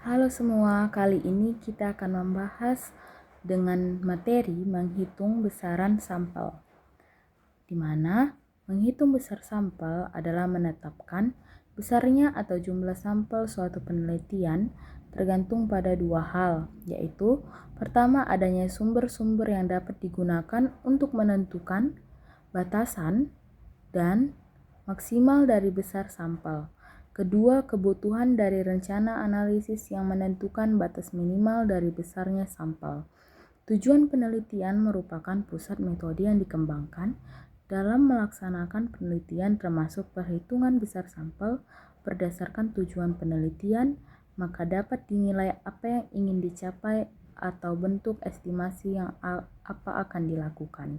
Halo semua, kali ini kita akan membahas dengan materi menghitung besaran sampel, di mana menghitung besar sampel adalah menetapkan besarnya atau jumlah sampel suatu penelitian tergantung pada dua hal, yaitu pertama adanya sumber-sumber yang dapat digunakan untuk menentukan batasan dan maksimal dari besar sampel. Kedua, kebutuhan dari rencana analisis yang menentukan batas minimal dari besarnya sampel. Tujuan penelitian merupakan pusat metode yang dikembangkan dalam melaksanakan penelitian termasuk perhitungan besar sampel berdasarkan tujuan penelitian, maka dapat dinilai apa yang ingin dicapai atau bentuk estimasi yang apa akan dilakukan.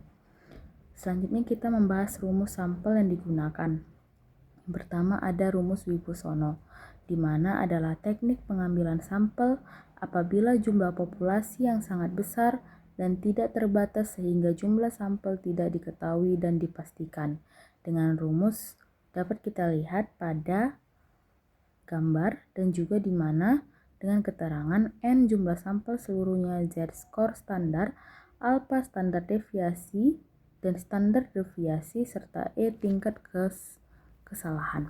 Selanjutnya kita membahas rumus sampel yang digunakan. Pertama ada rumus Wibosono, di mana adalah teknik pengambilan sampel apabila jumlah populasi yang sangat besar dan tidak terbatas sehingga jumlah sampel tidak diketahui dan dipastikan. Dengan rumus dapat kita lihat pada gambar dan juga di mana dengan keterangan N jumlah sampel seluruhnya, Z skor standar, alpha standar deviasi dan standar deviasi, serta E tingkat kesalahan.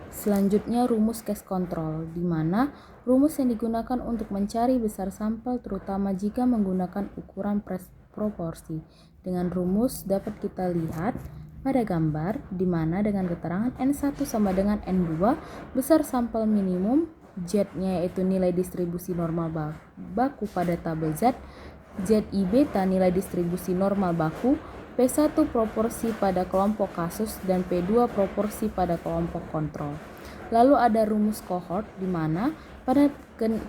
Selanjutnya rumus case control, di mana rumus yang digunakan untuk mencari besar sampel terutama jika menggunakan ukuran proporsi. Dengan rumus dapat kita lihat pada gambar, di mana dengan keterangan N1 sama dengan N2, besar sampel minimum, Z-nya yaitu nilai distribusi normal baku pada tabel Z, ZI beta nilai distribusi normal baku, P1 proporsi pada kelompok kasus dan P2 proporsi pada kelompok kontrol. Lalu ada rumus kohort, di mana pada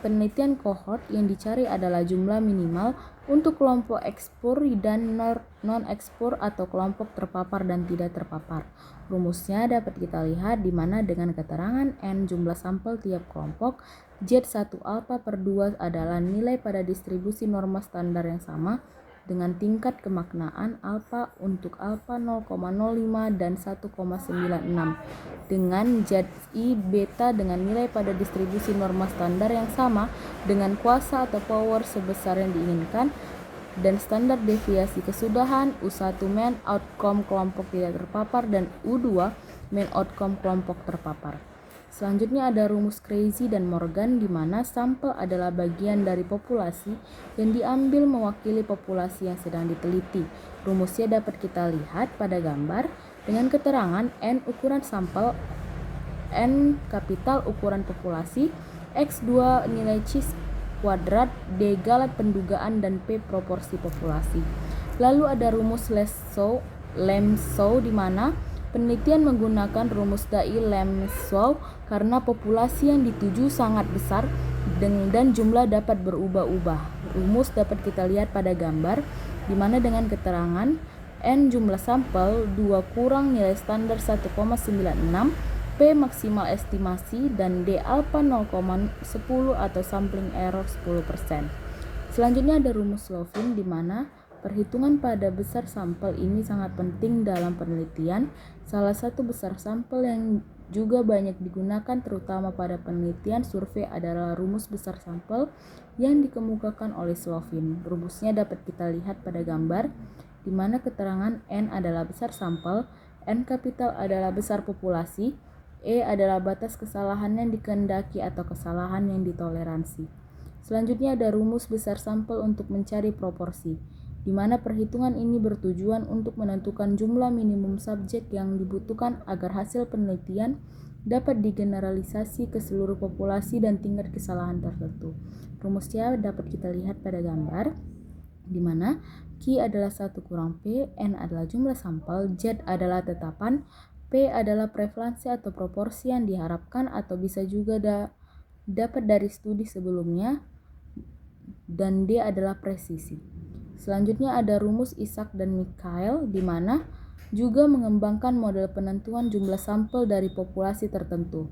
penelitian kohort yang dicari adalah jumlah minimal untuk kelompok ekspor dan non-ekspor atau kelompok terpapar dan tidak terpapar. Rumusnya dapat kita lihat di mana dengan keterangan N jumlah sampel tiap kelompok, Z1 alpha per 2 adalah nilai pada distribusi norma standar yang sama dengan tingkat kemaknaan alpha untuk alpha 0,05 dan 1,96 dengan ZI beta dengan nilai pada distribusi norma standar yang sama dengan kuasa atau power sebesar yang diinginkan dan standar deviasi kesudahan U1 main outcome kelompok tidak terpapar dan U2 main outcome kelompok terpapar. Selanjutnya ada rumus Crazy dan Morgan, di mana sampel adalah bagian dari populasi yang diambil mewakili populasi yang sedang diteliti. Rumusnya dapat kita lihat pada gambar dengan keterangan N ukuran sampel, N kapital ukuran populasi, X2 nilai C kuadrat, D galat pendugaan, dan P proporsi populasi. Lalu ada rumus Lemsow, di mana penelitian menggunakan rumus Dai-Lemsow karena populasi yang dituju sangat besar dan jumlah dapat berubah-ubah. Rumus dapat kita lihat pada gambar, di mana dengan keterangan N jumlah sampel, 2 kurang nilai standar 1,96, P maksimal estimasi, dan D alpha 0,10 atau sampling error 10%. Selanjutnya ada rumus Slovin, di mana perhitungan pada besar sampel ini sangat penting dalam penelitian. Salah satu besar sampel yang juga banyak digunakan terutama pada penelitian survei adalah rumus besar sampel yang dikemukakan oleh Slovin. Rumusnya dapat kita lihat pada gambar, di mana keterangan N adalah besar sampel, N kapital adalah besar populasi, E adalah batas kesalahan yang dikehendaki atau kesalahan yang ditoleransi. Selanjutnya ada rumus besar sampel untuk mencari proporsi, di mana perhitungan ini bertujuan untuk menentukan jumlah minimum subjek yang dibutuhkan agar hasil penelitian dapat digeneralisasi ke seluruh populasi dan tingkat kesalahan tertentu. Rumusnya dapat kita lihat pada gambar, di mana Q adalah 1 kurang P, N adalah jumlah sampel, Z adalah tetapan, P adalah prevalensi atau proporsi yang diharapkan atau bisa juga dapat dari studi sebelumnya, dan D adalah presisi. Selanjutnya ada rumus Isaac dan Mikhail, di mana juga mengembangkan model penentuan jumlah sampel dari populasi tertentu.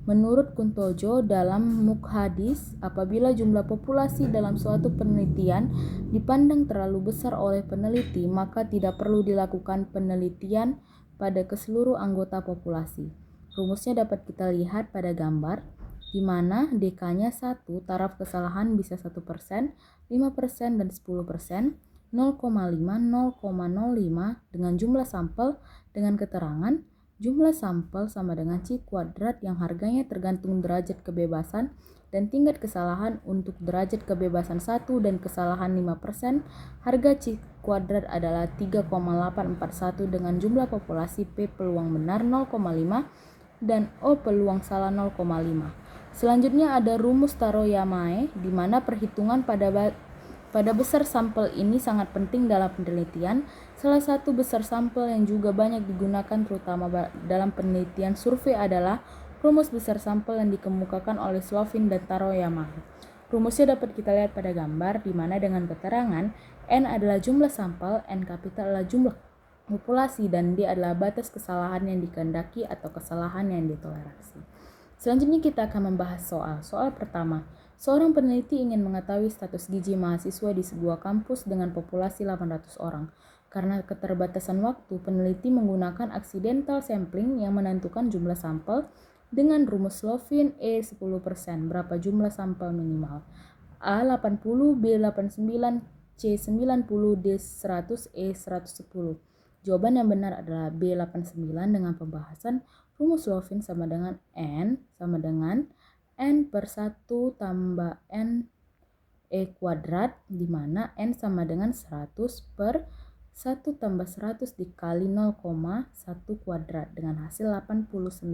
Menurut Kuntojo dalam Mukhadis, apabila jumlah populasi dalam suatu penelitian dipandang terlalu besar oleh peneliti, maka tidak perlu dilakukan penelitian pada keseluruh anggota populasi. Rumusnya dapat kita lihat pada gambar, di mana DK-nya 1, taraf kesalahan bisa 1%, 5%, dan 10%, 0,5, 0,05 dengan jumlah sampel dengan keterangan jumlah sampel sama dengan C kuadrat yang harganya tergantung derajat kebebasan dan tingkat kesalahan. Untuk derajat kebebasan 1 dan kesalahan 5%, harga C kuadrat adalah 3,841 dengan jumlah populasi P peluang benar 0,5 dan O peluang salah 0,5. Selanjutnya ada rumus Taro-Yamae di mana perhitungan pada besar sampel ini sangat penting dalam penelitian. Salah satu besar sampel yang juga banyak digunakan terutama dalam penelitian survei adalah rumus besar sampel yang dikemukakan oleh Slovin dan Taro-Yamae. Rumusnya dapat kita lihat pada gambar di mana dengan keterangan N adalah jumlah sampel, N kapital adalah jumlah populasi, dan D adalah batas kesalahan yang dikehendaki atau kesalahan yang ditoleransi. Selanjutnya kita akan membahas soal pertama. Seorang peneliti ingin mengetahui status gizi mahasiswa di sebuah kampus dengan populasi 800 orang. Karena keterbatasan waktu, peneliti menggunakan accidental sampling yang menentukan jumlah sampel dengan rumus Slovin E 10%. Berapa jumlah sampel minimal? A 80, B 89, C 90, D 100, E 110. Jawaban yang benar adalah B 89 dengan pembahasan rumus Slovin sama dengan N sama dengan N per 1 tambah N E kuadrat, di mana N sama dengan 100 per 1 tambah 100 dikali 0,1 kuadrat dengan hasil 89.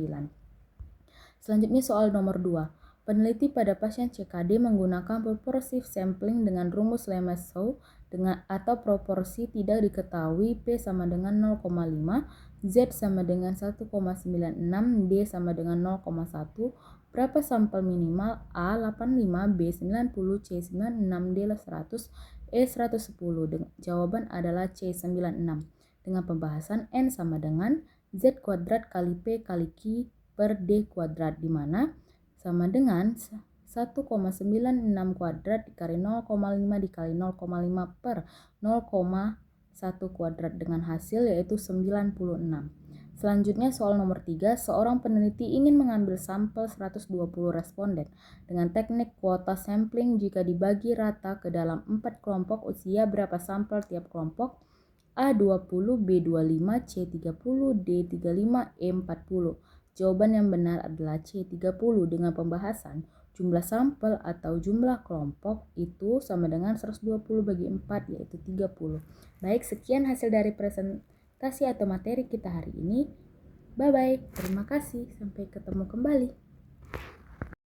Selanjutnya soal nomor 2. Peneliti pada pasien CKD menggunakan proporsi sampling dengan rumus Lemesow atau proporsi tidak diketahui P sama dengan 0,5, Z sama dengan 1,96, D sama dengan 0,1. Berapa sampel minimal? A 85, B 90, C 96, D 100, E 110. Jawaban adalah C 96 dengan pembahasan N sama dengan Z kuadrat kali P kali Q per D kuadrat, di mana sama dengan 1,96 kuadrat dikali 0,5 dikali 0,5 per 0,1 kuadrat dengan hasil yaitu 96. Selanjutnya soal nomor 3, seorang peneliti ingin mengambil sampel 120 responden dengan teknik kuota sampling. Jika dibagi rata ke dalam 4 kelompok usia, berapa sampel tiap kelompok? A 20, B 25, C 30, D 35, E 40. Jawaban yang benar adalah C 30 dengan pembahasan jumlah sampel atau jumlah kelompok itu sama dengan 120 bagi 4 yaitu 30. Baik, sekian hasil dari presentasi atau materi kita hari ini. Bye-bye. Terima kasih. Sampai ketemu kembali.